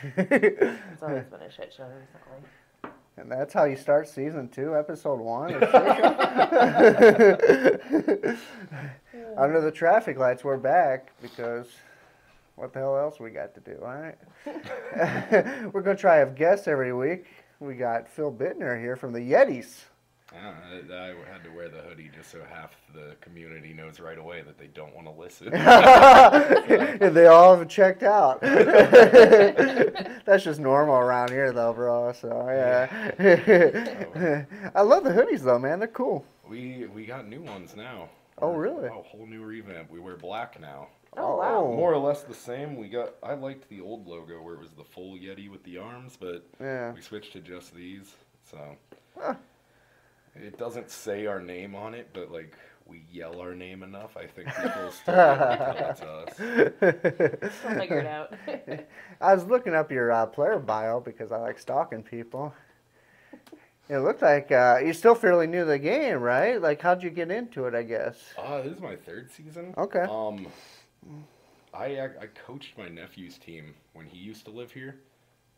It's always been a shit show recently. And that's how you start season 2, episode 1. Under the traffic lights, we're back because what the hell else we got to do, all right? We're going to try to have guests every week. We got Phil Bittner here from the Yetis. I had to wear the hoodie just so half the community knows right away that they don't want to listen. And they all have checked out. That's just normal around here, though, bro. So yeah. I love the hoodies, though, man. They're cool. We got new ones now. Oh, really? A whole new revamp. We wear black now. Oh, wow. More or less the same. I liked the old logo where it was the full Yeti with the arms, but Yeah. we switched to just these. So Huh. it doesn't say our name on it, but like we yell our name enough, I think people still tell it's us. We'll figure it out. I was looking up your player bio because I like stalking people. It looked like you're still fairly new to the game, right? Like, how'd you get into it, I guess? This is my 3rd season. Okay. I coached my nephew's team when he used to live here,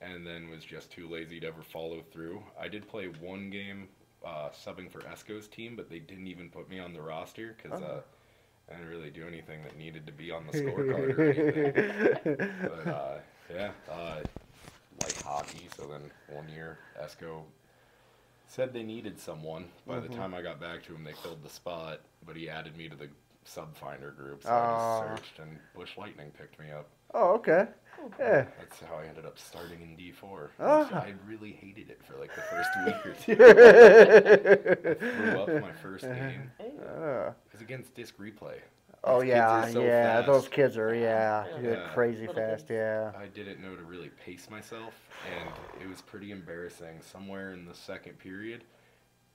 and then was just too lazy to ever follow through. I did play one game subbing for Esco's team, but they didn't even put me on the roster because I didn't really do anything that needed to be on the scorecard or anything. But like hockey, so then one year Esco said they needed someone. By the time I got back to him, they filled the spot, but he added me to the sub finder group, so I just searched, and Bush Lightning picked me up. Oh, okay. Yeah. That's how I ended up starting in D4. Oh. I really hated it for like the first week or 2. I threw up my first game. It was against Disc Replay. Oh, Those yeah, kids are so yeah. fast. Those kids are, Yeah. crazy Little fast, kids. yeah. I didn't know to really pace myself, and it was pretty embarrassing. Somewhere in the second period,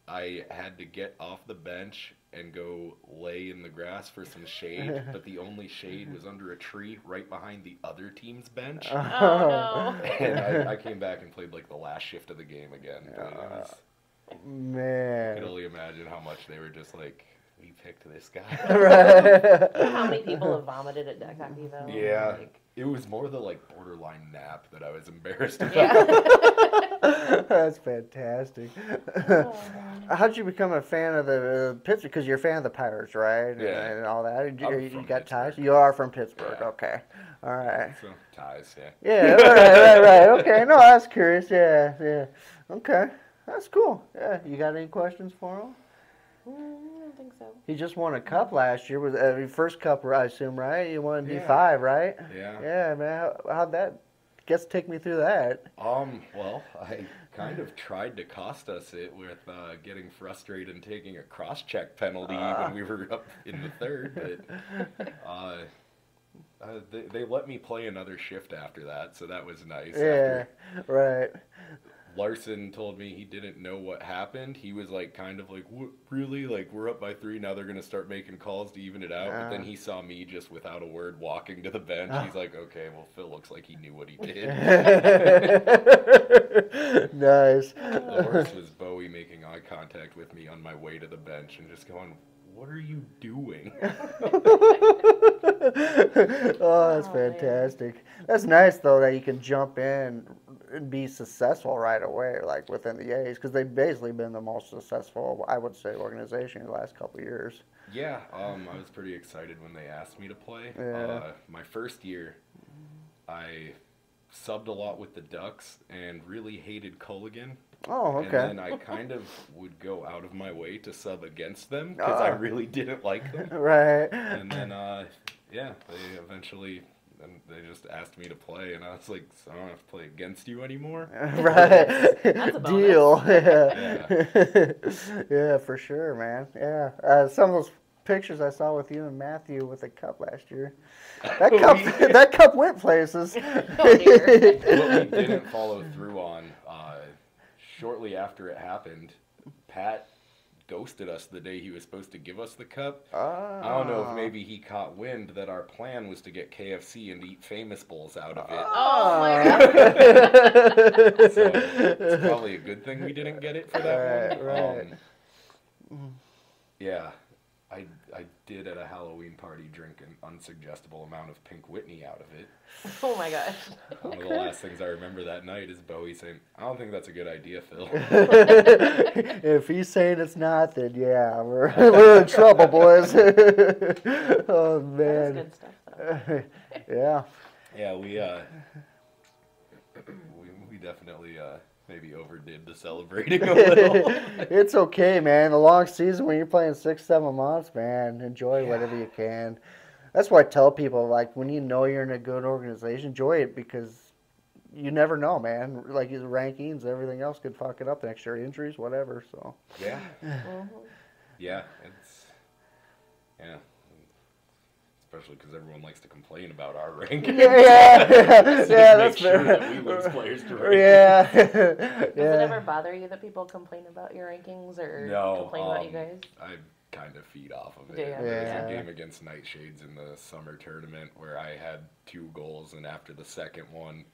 I had to get off the bench and go lay in the grass for some shade, but the only shade was under a tree right behind the other team's bench. Oh, no. And I came back and played like the last shift of the game again. But it was, I Man. could only imagine how much they were just like, we picked this guy. Right. How many people have vomited at deck hockey, though? Yeah, Like, it was more the like borderline nap that I was embarrassed about. yeah. That's fantastic. Oh, How'd you become a fan of the Pittsburgh? Because you're a fan of the Pirates, right? Yeah. And all that. I'm You from got ties? Pittsburgh. You are from Pittsburgh. Yeah. Okay. All right. So ties, yeah. Yeah, right. Okay. No, I was curious. Yeah. Okay. That's cool. Yeah. You got any questions for him? I don't think so. He just won a cup last year. Was your first cup, I assume, right? You won Yeah. D5, right? Yeah. Yeah, man. How'd that? Guess take me through that. Well, I kind of tried to cost us it with getting frustrated and taking a cross-check penalty when we were up in the third, but they let me play another shift after that, so that was nice. Yeah. After Right. Larson told me he didn't know what happened. He was like, kind of like, what, really? Like, we're up by 3, now they're going to start making calls to even it out. But then he saw me just without a word walking to the bench. He's like, okay, well, Phil looks like he knew what he did. Nice. The worst was Bowie making eye contact with me on my way to the bench and just going, what are you doing? Oh, that's Oh, man. fantastic. That's nice though that you can jump in and be successful right away, like within the A's, because they've basically been the most successful, I would say, organization in the last couple of years. Yeah, I was pretty excited when they asked me to play. Yeah. My first year, I subbed a lot with the Ducks and really hated Culligan. Oh, And okay. then I kind of would go out of my way to sub against them because I really didn't like them. Right. And then, yeah, they eventually, and they just asked me to play, and I was like, so I don't have to play against you anymore. Right. That's a bonus. Deal. Yeah. Yeah, for sure, man. Yeah. Some of those pictures I saw with you and Matthew with the cup last year. That cup, that cup went places. Oh, dear. What we didn't follow through on, shortly after it happened, Pat ghosted us the day he was supposed to give us the cup. I don't know if maybe he caught wind that our plan was to get KFC and eat Famous Bowls out of it. Oh, my God. So it's probably a good thing we didn't get it for that one. Right. Yeah. I did at a Halloween party drink an unsuggestible amount of Pink Whitney out of it. Oh my gosh. One of the last things I remember that night is Bowie saying, "I don't think that's a good idea, Phil." If he's saying it's not, then yeah, we're in trouble, boys. Oh That man. was good stuff though. Yeah. Yeah, we definitely maybe overdid the celebrating a little. It's okay, man. A long season when you're playing 6, 7 months, man. Enjoy whatever you can. That's why I tell people, like, when you know you're in a good organization, enjoy it because you never know, man. Like his rankings, everything else could fuck it up next year, injuries, whatever. So. Yeah, Mhm. yeah, yeah. Especially because everyone likes to complain about our rankings. Yeah, Just yeah, make that's sure fair. that we lose players to rankings. Yeah. Does it Yeah. ever bother you that people complain about your rankings or No, complain about you guys? I kind of feed off of it. Do ya? There was Yeah. a game against Nightshades in the summer tournament where I had 2 goals, and after the second one,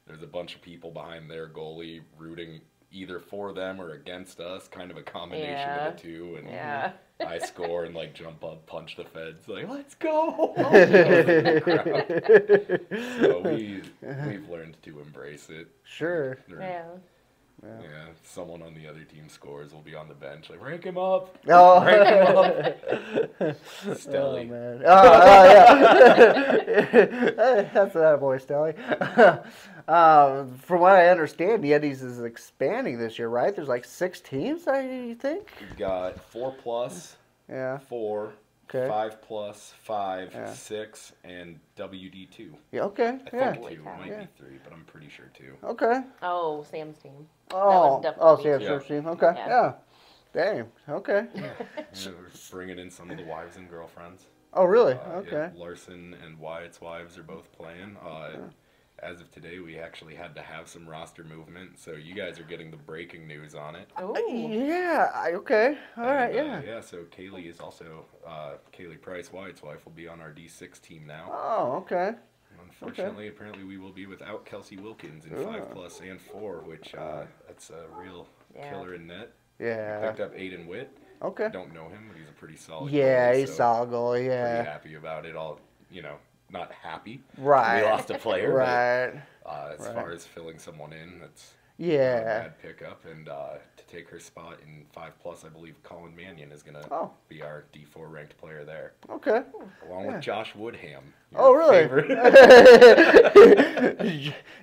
there's a bunch of people behind their goalie rooting either for them or against us, kind of a combination Yeah. of the two. And Yeah. I score and like jump up, punch the feds, like let's go. So we've learned to embrace it. Sure. Yeah. Yeah, if someone on the other team scores, we'll be on the bench like rank him up. Oh, Rank him up. Stelly. Oh, man. Oh, yeah. That's that boy, Stelly. From what I understand, Yetis is expanding this year, right? There's like 6 teams, I think? We've got 4+, Yeah. 4, Okay. 5+, 5, Yeah. 6, and WD2. Yeah, okay. I Yeah. think 2. It might Yeah. be 3, but I'm pretty sure 2. Okay. Oh, Sam's team. Oh, definitely Sam's Yeah. first team. Okay. Yeah. Yeah. Dang. Okay. Yeah, we're bringing in some of the wives and girlfriends. Oh, really? Yeah, Okay. Larson and Wyatt's wives are both playing. As of today, we actually had to have some roster movement, so you guys are getting the breaking news on it. Ooh. Yeah. Okay. All right. And, Yeah. So Kaylee is also, Kaylee Price, Wyatt's wife, will be on our D6 team now. Oh, okay. Unfortunately, apparently we will be without Kelsey Wilkins in Ugh. 5+ and 4, which that's a real Yeah. killer in net. Yeah. Picked up Aiden Witt. Okay. Don't know him, but he's a pretty solid Yeah, goalie, he's so solid goalie. pretty Yeah. happy about it. All not happy. Right. We lost a player. Right. But, as Right. far as filling someone in, that's not a Yeah. bad pickup. And to take her spot in 5+, I believe Colin Mannion is gonna Oh. be our D4 ranked player there, Okay. along Yeah. with Josh Woodham. Oh, your really? favorite.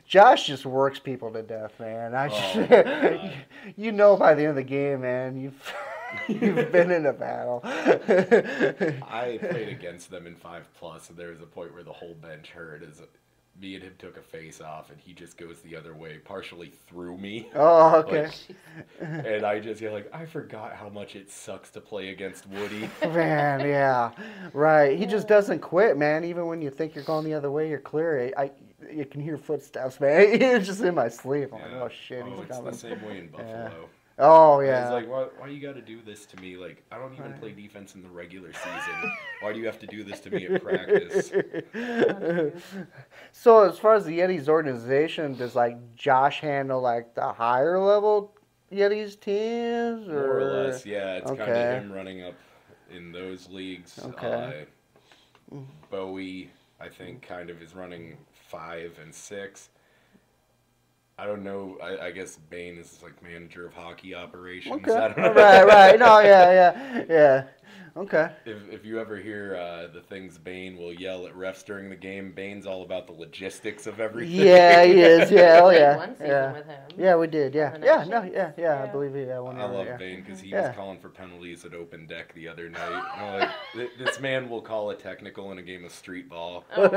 Josh just works people to death, man. Oh, God. You know by the end of the game, man, you've been in a battle. I played against them in 5+, and there was a point where the whole bench heard as me and him took a face off, and he just goes the other way, partially through me. Oh, okay. Like, and I just yell like, I forgot how much it sucks to play against Woody. Man, yeah, right. He just doesn't quit, man. Even when you think you're going the other way, you're clear. You can hear footsteps, man. He's just in my sleep. I'm like, oh shit, he's it's coming. the same way in Buffalo. Oh And yeah. It's like, why you got to do this to me? Like, I don't even play defense in the regular season. Why do you have to do this to me at practice? So as far as the Yetis organization, does like Josh handle like the higher level Yetis teams, More or less, yeah. It's kind Okay. of him running up in those leagues. Okay. Bowie, I think, kind of is running 5 and 6. I don't know. I guess Bane is like manager of hockey operations. Okay. I don't know. Right. No, yeah. Okay. If you ever hear the things Bane will yell at refs during the game, Bane's all about the logistics of everything. Yeah, he is. Yeah. Oh We played yeah. one season Yeah. with him. Yeah, we did. Yeah. On the Yeah. night No. shifts. Yeah. I Yeah. believe he. Yeah. One I year, love yeah. Bane because he Yeah. was calling for penalties at open deck the other night. I'm like, this man will call a technical in a game of street ball. Oh, He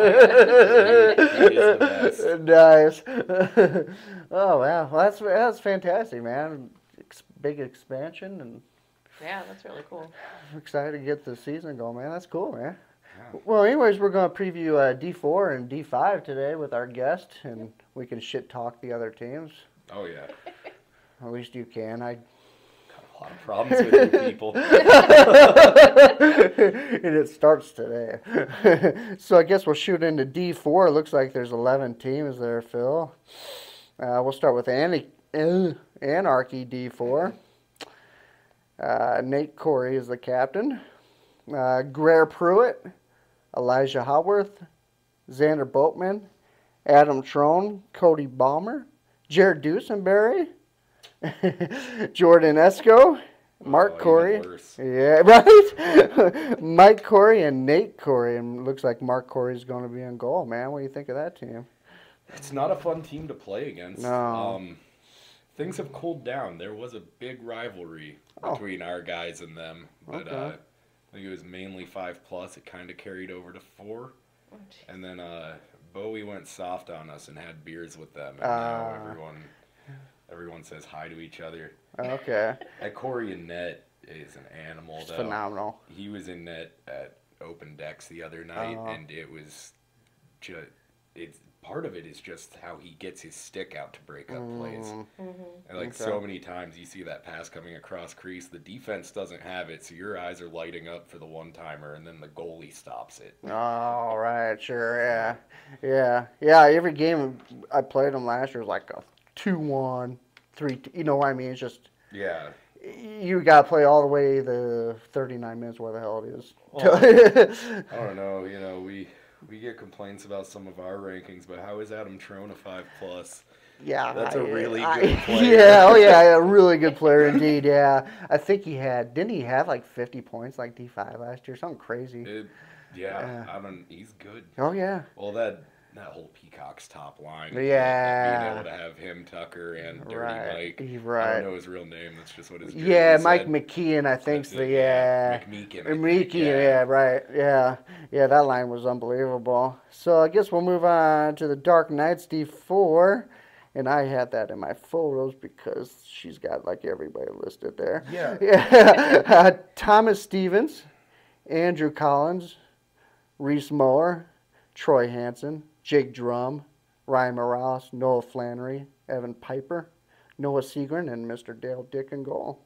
is the best. Nice. Oh wow, well, that's fantastic, man. Big expansion, and yeah, that's really cool. I'm excited to get the season going, man. That's cool, man. Yeah. Well, anyways, we're gonna preview D4 and D5 today with our guest, and we can shit talk the other teams. Oh yeah, At least you can. I. got a lot of problems with you people. And it starts today. So I guess we'll shoot into D4. It looks like there's 11 teams there, Phil. We'll start with Anarchy D4. Nate Corey is the captain. Greer Pruitt, Elijah Howarth, Xander Boatman, Adam Trone, Cody Balmer, Jared Dusenberry, Jordan Esco, Mark Oh, Corey. even worse. Yeah, right? Mike Corey and Nate Corey. And looks like Mark Corey's going to be in goal, man. What do you think of that team? It's not a fun team to play against. No. Things have cooled down. There was a big rivalry between our guys and them, but Okay. I think it was mainly 5+. It kind of carried over to 4, Oh, jeez. and then Bowie went soft on us and had beers with them, and Ah. now everyone says hi to each other. Okay. That Corey in net is an animal, It's though. phenomenal. He was in net at Open Decks the other night, Oh. and it was just. It's part of it is just how he gets his stick out to break up plays. Mm, And like Okay. so many times you see that pass coming across crease, the defense doesn't have it, so your eyes are lighting up for the one timer, and then the goalie stops it. all right, sure, yeah. Yeah, every game I played him last year was like a 2-1, 3-2. You know what I mean? It's just, Yeah. you got to play all the way the 39 minutes, where the hell it is. I don't know. We get complaints about some of our rankings, but how is Adam Trone a 5+? Yeah, That's a really good player. Yeah, oh yeah, a really good player indeed. Yeah, I think didn't he have like 50 points like D5 last year? Something crazy. Yeah. He's good. Oh yeah, Well, that whole Peacock's top line. Yeah. Being able to have him, Tucker, and Dirty right, Mike. I right. don't know his real name. That's just what his Yeah, jersey Mike said. McKeon, I think. That's So it, yeah, McMeekin. Miki, yeah, right, yeah, that line was unbelievable. So I guess we'll move on to the Dark Knights D4, and I had that in my photos because she's got like everybody listed there. Yeah. Yeah, Thomas Stevens, Andrew Collins, Reese Moore, Troy Hansen, Jake Drum, Ryan Morales, Noah Flannery, Evan Piper, Noah Segrin, and Mr. Dale Dick in goal.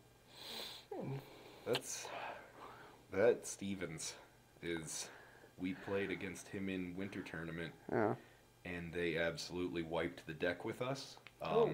That Stevens is. We played against him in winter tournament, Yeah. and they absolutely wiped the deck with us. Oh.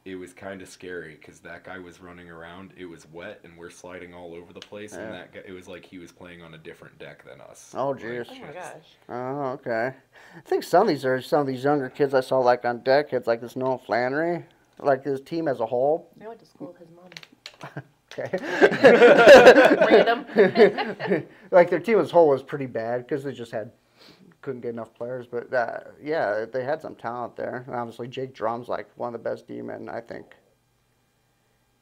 It was kind of scary because that guy was running around. It was wet, and we're sliding all over the place. Yeah. And that guy, it was like he was playing on a different deck than us. Oh, Like, jeez. Oh my gosh. Oh, okay. I think some of these younger kids I saw like on deck, kids like this Noah Flannery, like his team as a whole. I went to school with his mom. Okay. Random. Like their team as a whole was pretty bad because they just couldn't get enough players. But yeah, they had some talent there. And obviously, Jake Drum's like one of the best D-men, I think.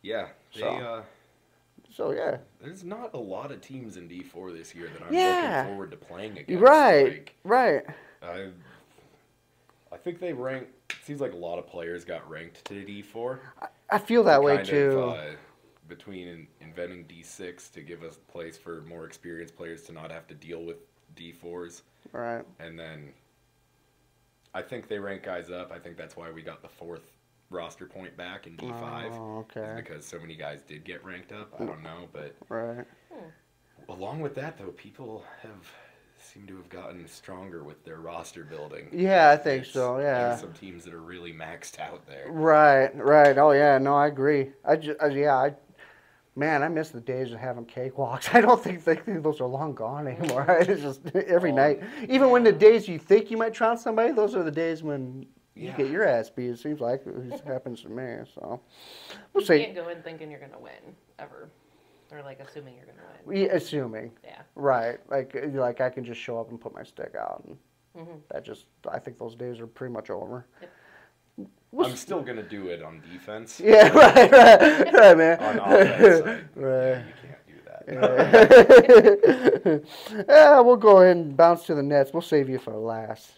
Yeah, So yeah. There's not a lot of teams in D4 this year that I'm Yeah. looking forward to playing against. Right. Right. I think they rank. It seems like a lot of players got ranked to D4. I feel that way Kind too. of, between inventing D6 to give us a place for more experienced players to not have to deal with D4s, Right. and then I think they rank guys up. I think that's why we got the 4th roster point back in D5. Oh, is okay. because so many guys did get ranked up. I don't know, but Right. along with that, though, people seem to have gotten stronger with their roster building. Yeah, I think so. Yeah. There's some teams that are really maxed out there. Right. Oh yeah. No, I agree. Man, I miss the days of having cakewalks. I don't think those are long gone anymore. It's just every night. Even when the days you think you might trounce somebody, those are the days when you Yeah. get your ass beat. It seems like it happens to me. So we'll You see. can't go in thinking you're gonna win ever, or like assuming you're gonna win. Yeah, assuming, Yeah. right? Like I can just show up and put my stick out, and Mhm. I think those days are pretty much over. Yep. I'm still going to do it on defense. Yeah, right, man. On offense, Right. you can't do that. Yeah, we'll go ahead and bounce to the Nets. We'll save you for last.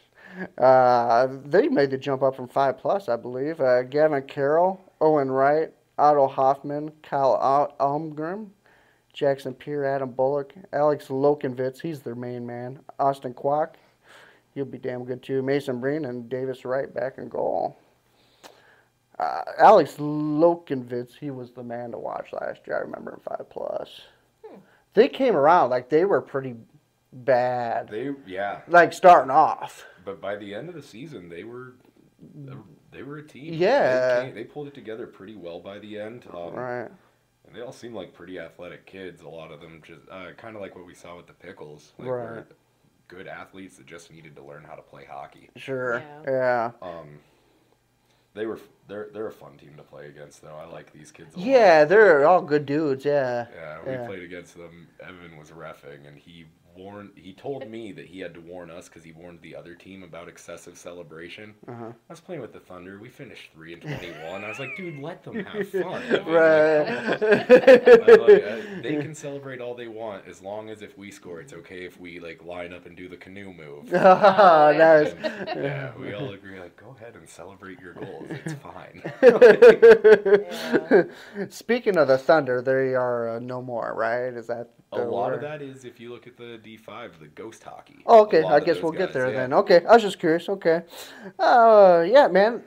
They made the jump up from 5+, I believe. Gavin Carroll, Owen Wright, Otto Hoffman, Kyle Almgren, Jackson Peer, Adam Bullock, Alex Lokenvitz, he's their main man, Austin Kwok, he'll be damn good too, Mason Breen, and Davis Wright back in goal. Alex Lokenvitz, he was the man to watch last year. I remember in 5+. They came around like they were pretty bad. Yeah, Like starting off. but by the end of the season, they were a team. Yeah. They pulled it together pretty well by the end. Right. They all seem like pretty athletic kids. A lot of them just kind of like what we saw with the Pickles. Like Right. were good athletes that just needed to learn how to play hockey. Sure. Yeah. Yeah. They're a fun team to play against though. I like these kids a lot. Yeah, they're all good dudes. Yeah. Yeah, we Yeah. played against them. Evan was reffing, and he told me that he had to warn us because he warned the other team about excessive celebration. Uh-huh. I was playing with the Thunder. We finished 3-21. I was like, dude, let them have fun. Evan. Right. They can celebrate all they want as long as if we score, it's okay if we like line up and do the canoe move. Oh, nice. And, yeah, we all agree like, go ahead and celebrate your goals. It's fine. Yeah. Speaking of the Thunder, they are no more, right? Is that A the lot of word? that is if you look at the D5, the ghost hockey. Oh, A okay. lot I of guess those we'll get guys, there yeah. then. Okay. I was just curious. Okay. Yeah, man.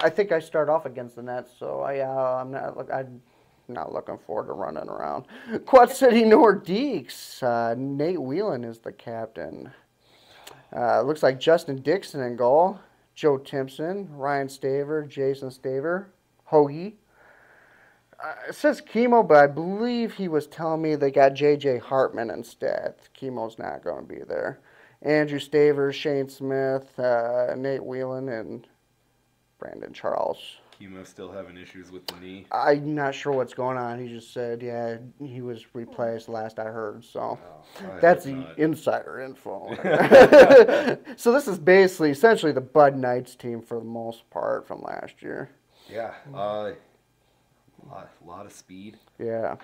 I think I start off against the Nets, so I'm not looking forward to running around. Quad City Nordiques. Nate Whelan is the captain. Looks like Justin Dixon in goal. Joe Timpson, Ryan Staver, Jason Staver, Hoagie. It says Chemo, but I believe he was telling me they got J.J. Hartman instead. Chemo's not going to be there. Andrew Staver, Shane Smith, Nate Whelan, and Brandon Charles. Chemo still having issues with the knee. I'm not sure what's going on. He just said, yeah, he was replaced last I heard. So I that's hope the not. insider info. So this is basically, essentially the Bud Knights team for the most part from last year. Yeah, lot of speed. Yeah.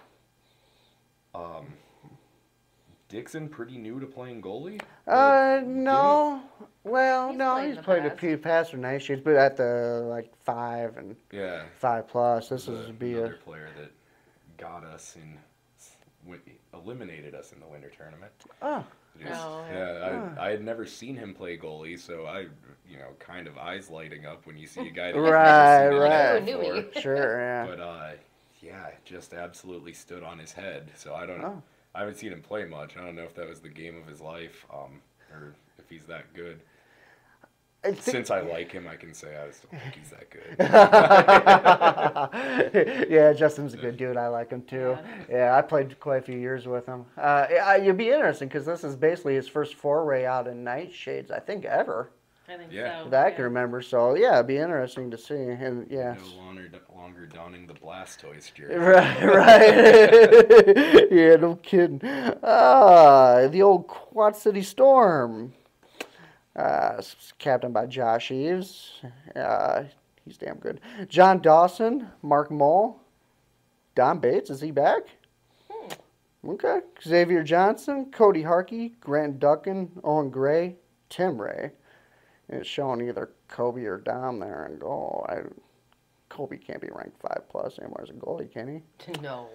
Dixon pretty new to playing goalie. No. Well, He's no, played in he's the played a past. few past or night shoots, but at the like 5 and Yeah, 5+. This there's is be another a player that got us eliminated us in the winter tournament. oh Oh, yeah, I had never seen him play goalie, so I, kind of eyes lighting up when you see a guy that Right, you've never right. seen Ooh, before. newbie. sure, yeah. But yeah, just absolutely stood on his head. So I don't. Oh. I haven't seen him play much. I don't know if that was the game of his life, or if he's that good. I think, Since I like him, I can say I just don't think he's that good. yeah, Justin's a good dude. I like him too. Yeah, I played quite a few years with him. It'd be interesting because this is basically his first foray out in Nightshades, I think, ever I think Yeah. so. that I yeah. can remember. So yeah, it'd be interesting to see. And yeah, No longer donning the Blastoise jersey. right, right. Yeah, no kidding. The old Quad City Storm. Captained by Josh Eves. He's damn good. John Dawson, Mark Mole, Don Bates, is he back? Okay. Xavier Johnson, Cody Harkey, Grant Duncan, Owen Gray, Tim Ray. And it's showing either Kobe or Dom there in goal. Kobe can't be ranked 5+ anymore as a goalie, can he? No,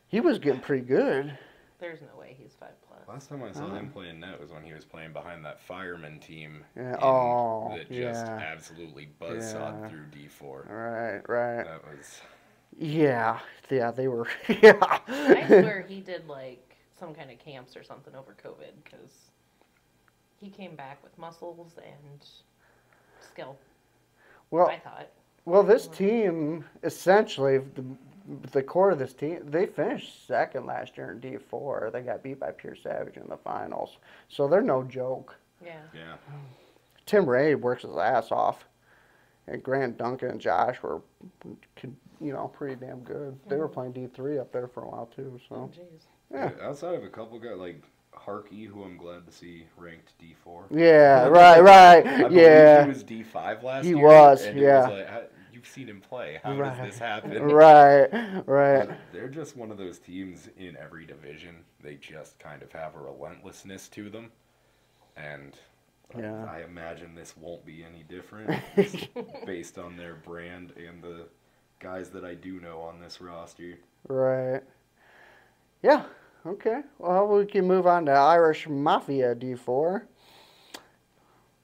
He was getting pretty good. there's no way he's 5+. Last time I saw him playing net was when he was playing behind that fireman team. Yeah. That just absolutely buzzsawed Yeah. through D4. Right, right. That was. Yeah, they were. Yeah. I swear he did like some kind of camps or something over COVID because he came back with muscles and skill. Well, I thought. well, this team essentially the core of this team they finished second last year in D4. They got beat by Pure Savage in the finals, so they're no joke. Yeah. Yeah. Tim Ray works his ass off, and Grant Duncan and Josh were, pretty damn good. They were playing D3 up there for a while too. Oh, So jeez. yeah. Outside of a couple guys like Harkey, who I'm glad to see ranked D4. Yeah, right, I believe yeah. he was D5 last He year. was, and yeah. It was like, you've seen him play. How Right. does this happen? Right, right. They're just one of those teams in every division. They just kind of have a relentlessness to them. And Yeah. I imagine this won't be any different just based on their brand and the guys that I do know on this roster. Right. Yeah. Okay. Well, we can move on to Irish Mafia D4.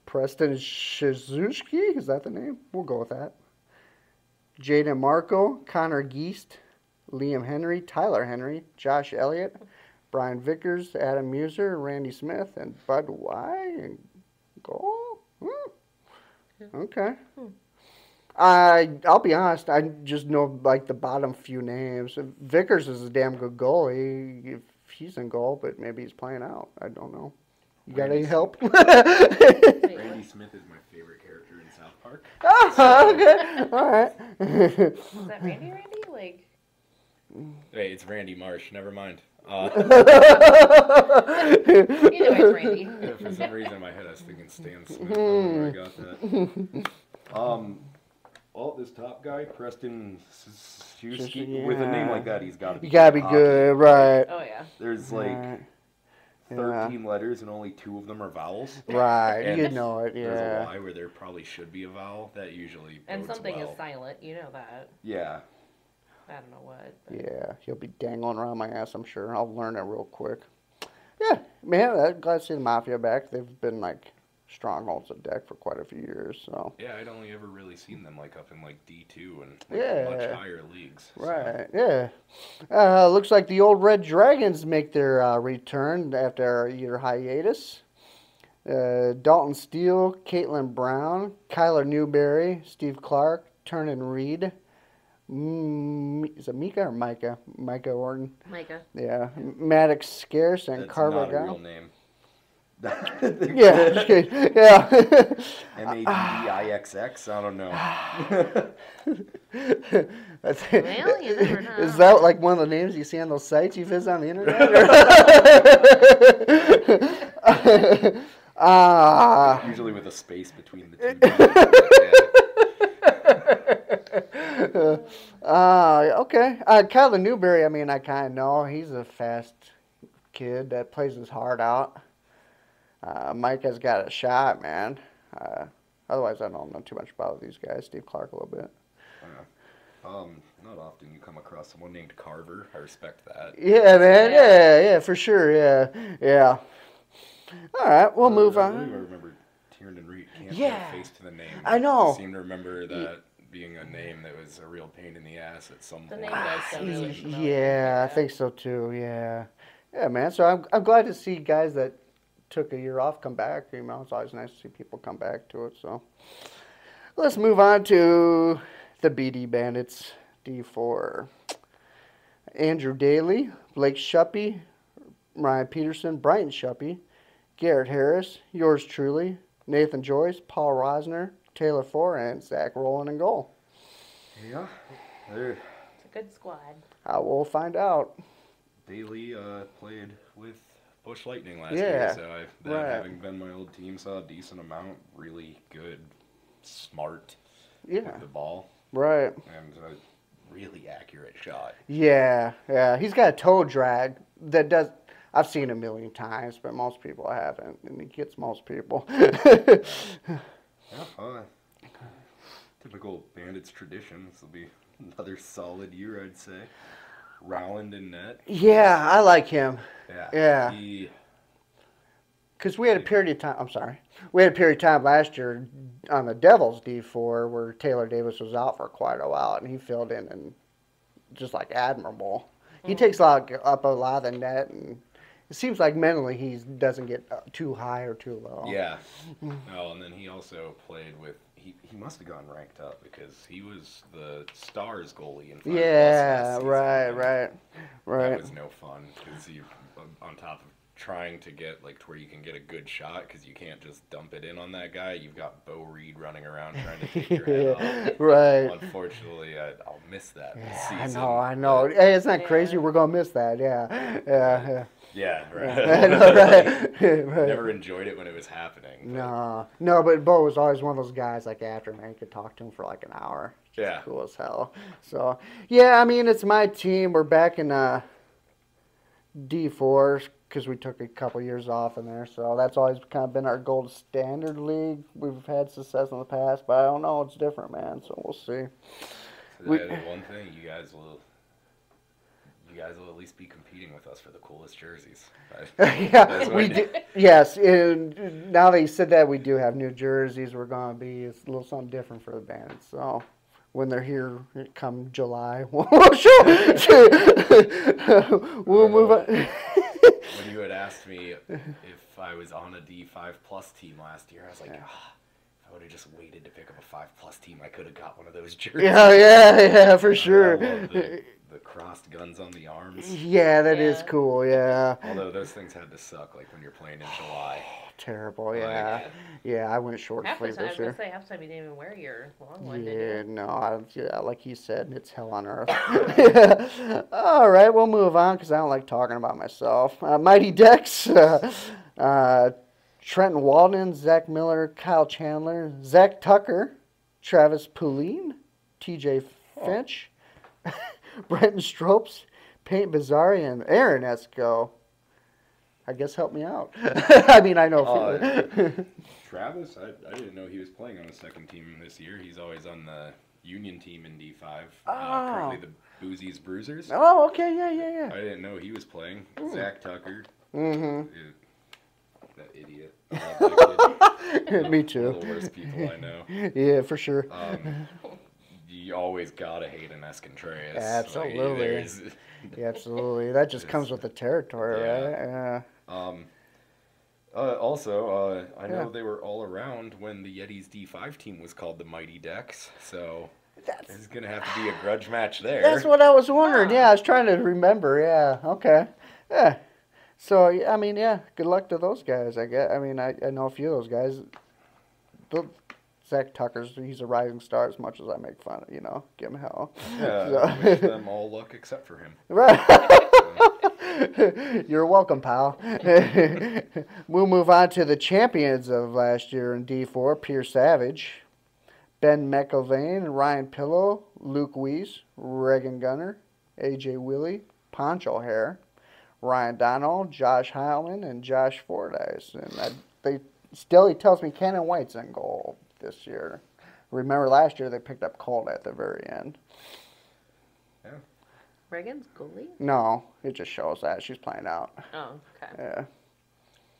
Preston Shizuki, is that the name? We'll go with that. Jaden Marco, Connor Geist, Liam Henry, Tyler Henry, Josh Elliott, Brian Vickers, Adam Muser, Randy Smith, and Bud Y. And goal. Okay. I'll be honest. I just know like the bottom few names. Vickers is a damn good goalie if he's in goal, but maybe he's playing out. I don't know. You got Randy any help? Wait, Randy Smith is my favorite character in South Park. Oh, okay. All right. was that Randy? Like, Hey, it's Randy Marsh. Never mind. you know it's Randy. Yeah, for some reason in my head I was thinking Stan Smith. I don't know where I got that. Well, this top guy, Preston Shusky, Yeah. with a name like that, he's got to be You gotta be hockey. good, right? Oh yeah. There's like Right. 13 letters and only 2 of them are vowels. Right, And you know it, There's a yeah. Y where there probably should be a vowel. That usually And bodes something well. is silent. You know that. Yeah. I don't know what. But. Yeah, he'll be dangling around my ass, I'm sure. I'll learn it real quick. Yeah, man, I'm glad to see the Mafia back. They've been like strongholds of deck for quite a few years, so. Yeah, I'd only ever really seen them like up in like D2 and like, Yeah. much higher leagues. so- Right, yeah. Looks like the old Red Dragons make their return after a year hiatus. Dalton Steele, Caitlin Brown, Kyler Newberry, Steve Clark, Turnin Reed. Is it Mika or Micah? Micah Orton. Micah. Yeah. Maddox Scarce and That's Carver not a real Gow. name. Yeah, just kidding. Yeah. Madixx? I don't know. That's, Well, you never know. Is that like one of the names you see on those sites you visit on the internet? Usually with a space between the two. Okay. Kyler Newberry, I mean, I kind of know. He's a fast kid that plays his heart out. Mike has got a shot, man. Otherwise, I don't know too much about these guys. Steve Clark a little bit. Not often you come across someone named Carver. I respect that. Yeah, man. Yeah, for sure. Yeah. All right, we'll move I believe I on. remember Tiernan Reed can't Yeah. put a face to the name. I know. I seem to remember that being a name that was a real pain in the ass at some The point. name does sound really familiar. Yeah, I think so too. Yeah, man. So I'm glad to see guys that took a year off come back. You know, it's always nice to see people come back to it. So let's move on to the BD Bandits D4. Andrew Daly, Blake Shuppy, Ryan Peterson, Brian Shuppy, Garrett Harris, yours truly, Nathan Joyce, Paul Rosner, Taylor Four, and Zach Rowland in goal. Yeah. There. It's a good squad. We'll find out. Daly played with Bush Lightning last Yeah, year, so that right. having been my old team, saw a decent amount. Really good, smart Yeah, with the ball, right. and a really accurate shot. Yeah. He's got a toe drag that does. I've seen a million times, but most people haven't, and he gets most people. Yeah, typical Bandits tradition. This will be another solid year, I'd say. Rowland in net. Yeah, I like him. Yeah. Yeah. Because we had a period of time, I'm sorry. We had a period of time last year on the Devils D4 where Taylor Davis was out for quite a while, and he filled in and just like admirable. He takes up a lot of the net, and it seems like mentally he doesn't get too high or too low. Yeah. Oh, and then he also played with. He must have gone ranked up because he was the Stars goalie in 5+ Yeah, last season, right. and That was no fun because you, on top of trying to get like to where you can get a good shot because you can't just dump it in on that guy. You've got Bo Reed running around trying to take your head off. Right. Unfortunately, I'll miss that this Yeah, season. I know. Hey, it's not Yeah. crazy. We're gonna miss that. Yeah. Yeah, right. I know, right. Right. Never enjoyed it when it was happening. but- No, but Bo was always one of those guys. Like after, man, you could talk to him for like an hour. Just Yeah. cool as hell. So yeah, I mean, it's my team. We're back in D4 because we took a couple years off in there. So that's always kind of been our gold standard league. We've had success in the past, but I don't know. It's different, man. So we'll see. So We- the one thing you guys will at least be competing with us for the coolest jerseys. Yeah, That's we what- do. Yes, and now that you said that, we do have new jerseys. We're gonna be it's a little something different for the Bandits. So when they're here, come July, we'll we'll move on. When you had asked me if I was on a D5+ team last year, I was like, if I would have just waited to pick up a 5+ team. I could have got one of those jerseys. Yeah, for sure. I love the crossed guns on the arms. Yeah, that is Yeah. cool. Yeah. Although those things had to suck, like when you're playing in July. Terrible. Yeah. Like, Yeah, I went short Half the sleeve time, I this was gonna year. say, half the time you didn't even wear your long one, Yeah, did you? no, yeah, like you said, it's hell on earth. All right, we'll move on because I don't like talking about myself. Mighty Dex, Trenton Walden, Zach Miller, Kyle Chandler, Zach Tucker, Travis Poulin, TJ Finch, Brenton Stropes, Paint Bazzari, and Aaron Esco. I guess help me out. I mean, I know. Travis, I didn't know he was playing on the second team this year. He's always on the Union team in D5. Currently the Boozies Bruisers. Oh, okay, yeah. I didn't know he was playing. Zach Tucker. Mm-hmm. That idiot. I love that kid. Me One too. of the worst people I know. Yeah, for sure. You always gotta hate an Escontreras. Absolutely. Yeah, absolutely. That just comes with the territory, Yeah. right? Yeah. Also, I know Yeah. they were all around when the Yetis D5 team was called the Mighty Dex, so there's gonna have to be a grudge match there. That's what I was wondering. Huh. Yeah, I was trying to remember. Yeah. Okay. Yeah. So I mean, yeah. Good luck to those guys. I guess. I mean, I know a few of those guys. Zach Tucker's he's a rising star as much as I make fun of. Give him hell. Yeah, So- I wish them all luck except for him. Right. You're welcome, pal. We'll move on to the champions of last year in D4, Pierce Savage, Ben McIlvain, Ryan Pillow, Luke Weiss, Reagan Gunner, AJ Willie, Poncho Hair, Ryan Donald, Josh Heilman, and Josh Fordyce. And he tells me Cannon White's in goal this year. Remember last year they picked up Colt at the very end. Reagan's goalie? No, it just shows that she's playing out. Oh, okay. Yeah.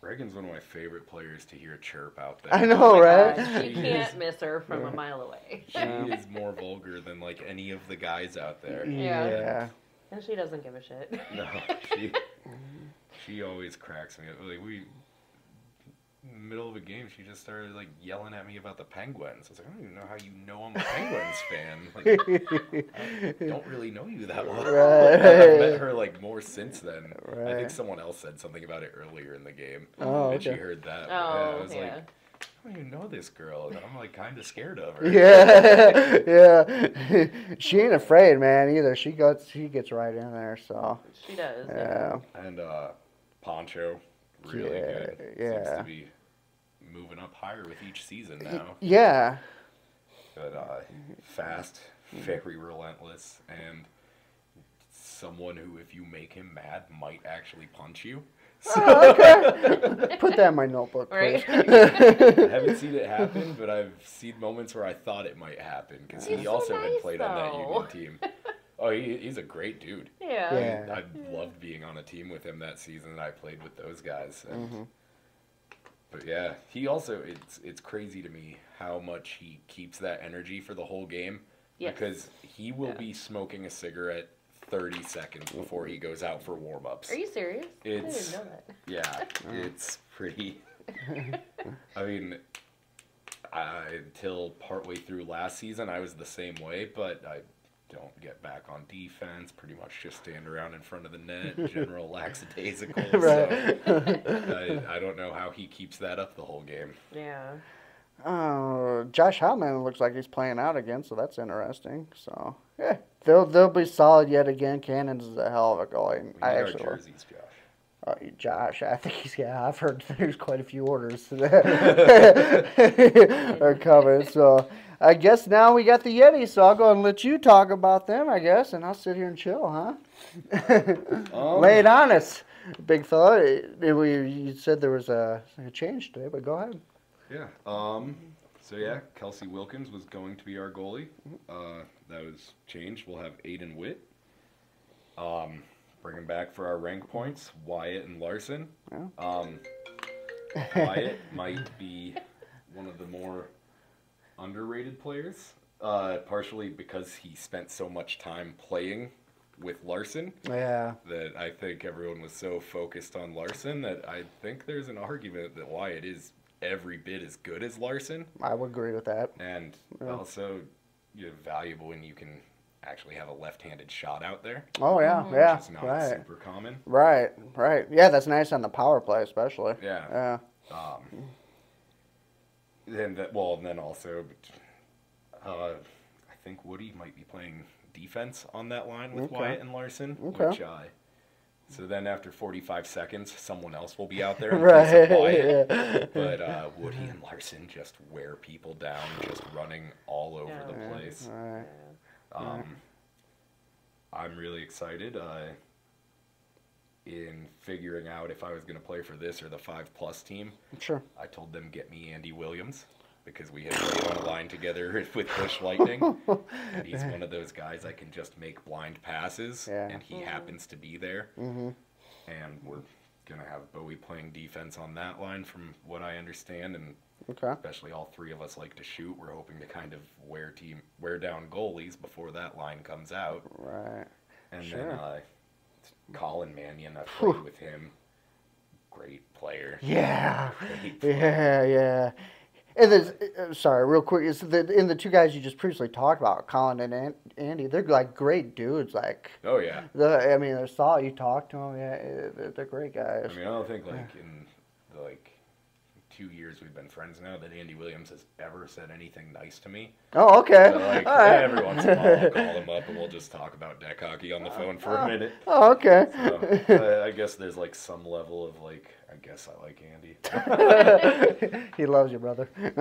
Reagan's one of my favorite players to hear chirp out there. I know, Oh my right? gosh, She you can't is- miss her from a mile away. She is more vulgar than like any of the guys out there. Yeah. And she doesn't give a shit. No, she always cracks me up. Like in the middle of a game, she just started like yelling at me about the Penguins. I was like, I don't even know how you know I'm a Penguins fan. Like, I don't really know you that well. Right. I've met her like more since then. I Right. think someone else said something about it earlier in the game. Oh, and she okay. heard that. Oh, I was yeah. like, I don't even know this girl. And I'm like kind of scared of her. Yeah, yeah. She ain't afraid, man, either. She gets right in there. So She does. yeah, And Poncho, really Yeah, good. Seems yeah. to be moving up higher with each season now. yeah. But fast, very relentless, and someone who, if you make him mad, might actually punch you. Oh, okay. Put that in my notebook, please. Right? I haven't seen it happen, but I've seen moments where I thought it might happen because He's he so also had nice, played on that though. Union team. Oh, he's a great dude. Yeah. Yeah. I loved being on a team with him that season, and I played with those guys. And, Mm-hmm. But yeah, he also it's crazy to me how much he keeps that energy for the whole game. Yes. Because he will be smoking a cigarette 30 seconds before he goes out for warm-ups. Are you serious? I It's- didn't know that. Yeah, it's pretty. I mean, until partway through last season, I was the same way, but I don't get back on defense. Pretty much just stand around in front of the net, general lackadaisical. Right. So I don't know how he keeps that up the whole game. Yeah. Josh Howman looks like he's playing out again, so that's interesting. So yeah, they'll be solid yet again. Cannons is a hell of a goalie. We need I our actually. jerseys, Josh. Josh, I think I've heard there's quite a few orders are coming. So I guess now we got the Yeti, so I'll go and let you talk about them, I guess, and I'll sit here and chill, huh? Lay it on us, big fella. You said there was a change today, but go ahead. Yeah. So yeah, Kelsey Wilkins was going to be our goalie. That was changed. We'll have Aiden Witt. Bring him back for our rank points. Wyatt and Larson. Yeah. Wyatt might be one of the more underrated players, partially because he spent so much time playing with Larson Yeah. that I think everyone was so focused on Larson that I think there's an argument that Wyatt is every bit as good as Larson, I would agree with that. and Yeah. also valuable when you can actually have a left-handed shot out there, Oh yeah, Mhm. yeah, which is not right, super common. right, right. Yeah, that's nice on the power play, especially. Yeah. Yeah. And then also, I think Woody might be playing defense on that line with Okay. Wyatt and Larson, Okay. which so then after 45 seconds, someone else will be out there in Right. place of Wyatt. Yeah. But Woody and Larson just wear people down, just running all over Yeah. the place. Right. I'm really excited in figuring out if I was going to play for this or the 5+ team. Sure. I told them get me Andy Williams because we had played on a line together with Bush Lightning. And he's one of those guys I can just make blind passes, Yeah. and he happens to be there. Mm-hmm. And we're going to have Bowie playing defense on that line from what I understand, and Okay. especially all three of us like to shoot. We're hoping to kind of wear down goalies before that line comes out. Right. And Sure. then Colin Mannion, I've played with him. Great player. Yeah. Great player. Yeah. Yeah. And there's, sorry, real quick, is in the two guys you just previously talked about, Colin and Andy, they're like great dudes. Like, Oh, yeah. I mean, they're solid. You talk to them, yeah, they're great guys. I mean, I don't think, like, in the, 2 years we've been friends now that Andy Williams has ever said anything nice to me. Oh, okay. But, like, All right. every once in a while I'll call him up and we'll just talk about deck hockey on the phone for a minute. Oh, okay. So, I guess there's, some level of, I guess I like Andy. He loves you, brother. And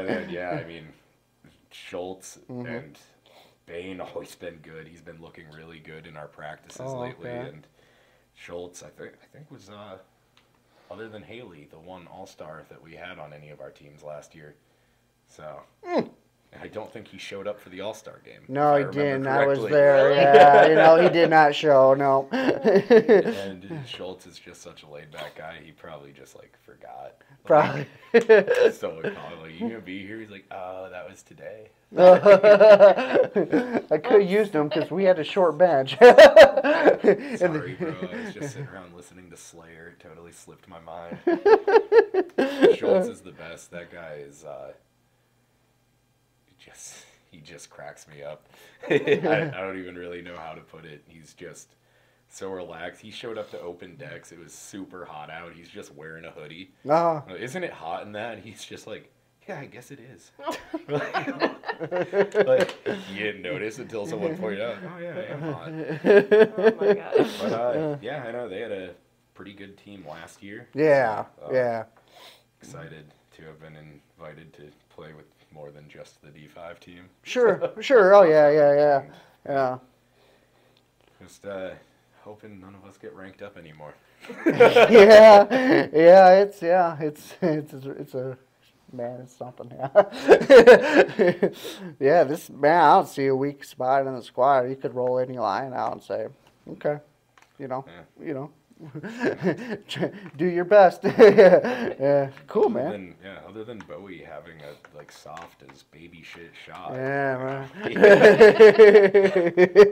then, yeah, I mean, Schultz Mm-hmm. and Bain always been good. He's been looking really good in our practices Oh, lately. okay. And Schultz, I think was other than Haley, the one All-Star that we had on any of our teams last year. So, I don't think he showed up for the All-Star game. No, if he I remember didn't. I was correctly. there. Really? Yeah, he did not show. No. And Schultz is just such a laid-back guy. He probably just forgot. Probably. So we call him, you gonna be here? He's like, oh, that was today. I could have used him because we had a short bench. Sorry, bro. I was just sitting around listening to Slayer. It totally slipped my mind. Schultz is the best. That guy is he just cracks me up. I don't even really know how to put it. He's just so relaxed. He showed up to open decks. It was super hot out. He's just wearing a hoodie. No. Isn't it hot in that? And he's just like, yeah, I guess it is. You didn't notice until someone pointed out, oh yeah, I am hot. Oh my gosh. But yeah, I know they had a pretty good team last year. Yeah, So, yeah. Excited to have been invited to play with more than just the D5 team. Sure, sure. Oh, yeah, yeah, And yeah. just hoping none of us get ranked up anymore. Yeah, yeah, it's a man, it's something. Yeah, yeah. This man, I don't see a weak spot in the squad. You could roll any line out and say, okay, you know, do your best. Yeah, cool, man. Other than Bowie having a soft as baby shit shot. Yeah, man.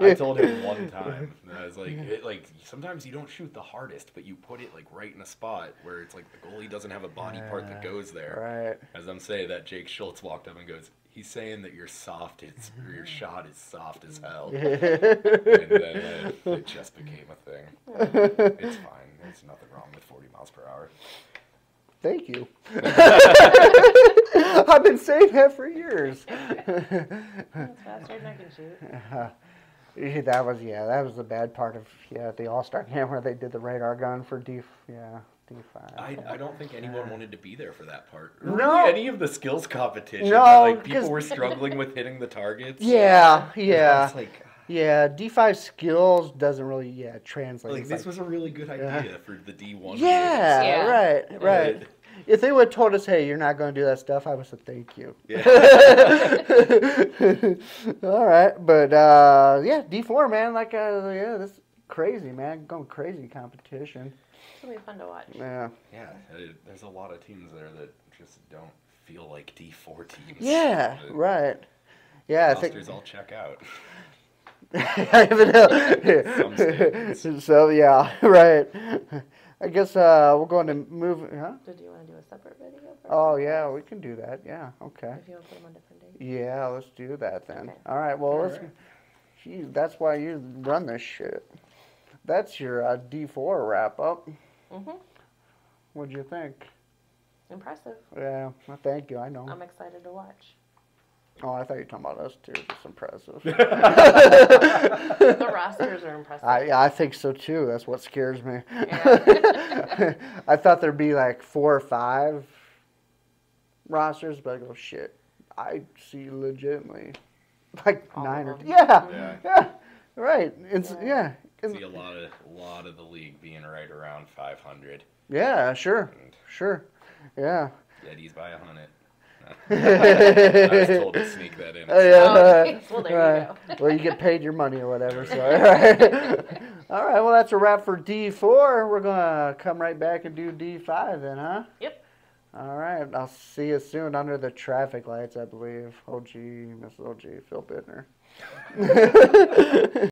I told him one time, I was like, sometimes you don't shoot the hardest, but you put it right in a spot where it's the goalie doesn't have a body part that goes there. Right. As I'm saying that, Jake Schultz walked up and goes, he's saying that your shot is soft as hell. And then it just became a thing. It's fine. There's nothing wrong with 40 miles per hour. Thank you. I've been saying that for years. That's faster than I can shoot. That was the bad part of the All-Star game where they did the radar gun for D5. I don't think anyone wanted to be there for that part. Or No. really any of the skills competition. No, People 'cause- were struggling with hitting the targets. Yeah. It's like, Yeah, D5 skills doesn't really translate. It's this was a really good idea for the D1. Yeah, Yeah. right. Right. If they would have told us, hey, you're not going to do that stuff, I would have said thank you. Yeah. All right, but D4, man, this is crazy, man, going crazy competition. It's gonna be fun to watch. Yeah. Yeah, there's a lot of teams there that just don't feel like D4 teams. Yeah, The right. Yeah, I think. rosters all check out. Some statements. So yeah, right. I guess we're going to move. Huh? Did you want to do a separate video? For Oh yeah, podcasts? we can do that. Yeah. Okay. If you want to put them on different days. Yeah, let's do that then. Okay. All right. Well, let's. Alright. Geez, that's why you run this shit. That's your D4 wrap up. Mhm. What'd you think? Impressive. Yeah. Well, thank you. I know. I'm excited to watch. Oh, I thought you were talking about us too. Just impressive. The rosters are impressive. I think so too. That's what scares me. Yeah. I thought there'd be like 4 or 5 rosters, but I go shit. I see legitimately like All 9 or of them. yeah, Yeah. yeah, right. It's Yeah. yeah, See a lot of the league being right around 500. yeah, sure, And sure, yeah. Yetis by 100. I was told to sneak that in. Oh, yeah. Okay, well, there you Right. go. Well, you get paid your money or whatever. So, all right. All right. Well, that's a wrap for D4. We're gonna come right back and do D5 then, huh? Yep. All right. I'll see you soon under the traffic lights, I believe. OG, Miss OG, Phil Bittner.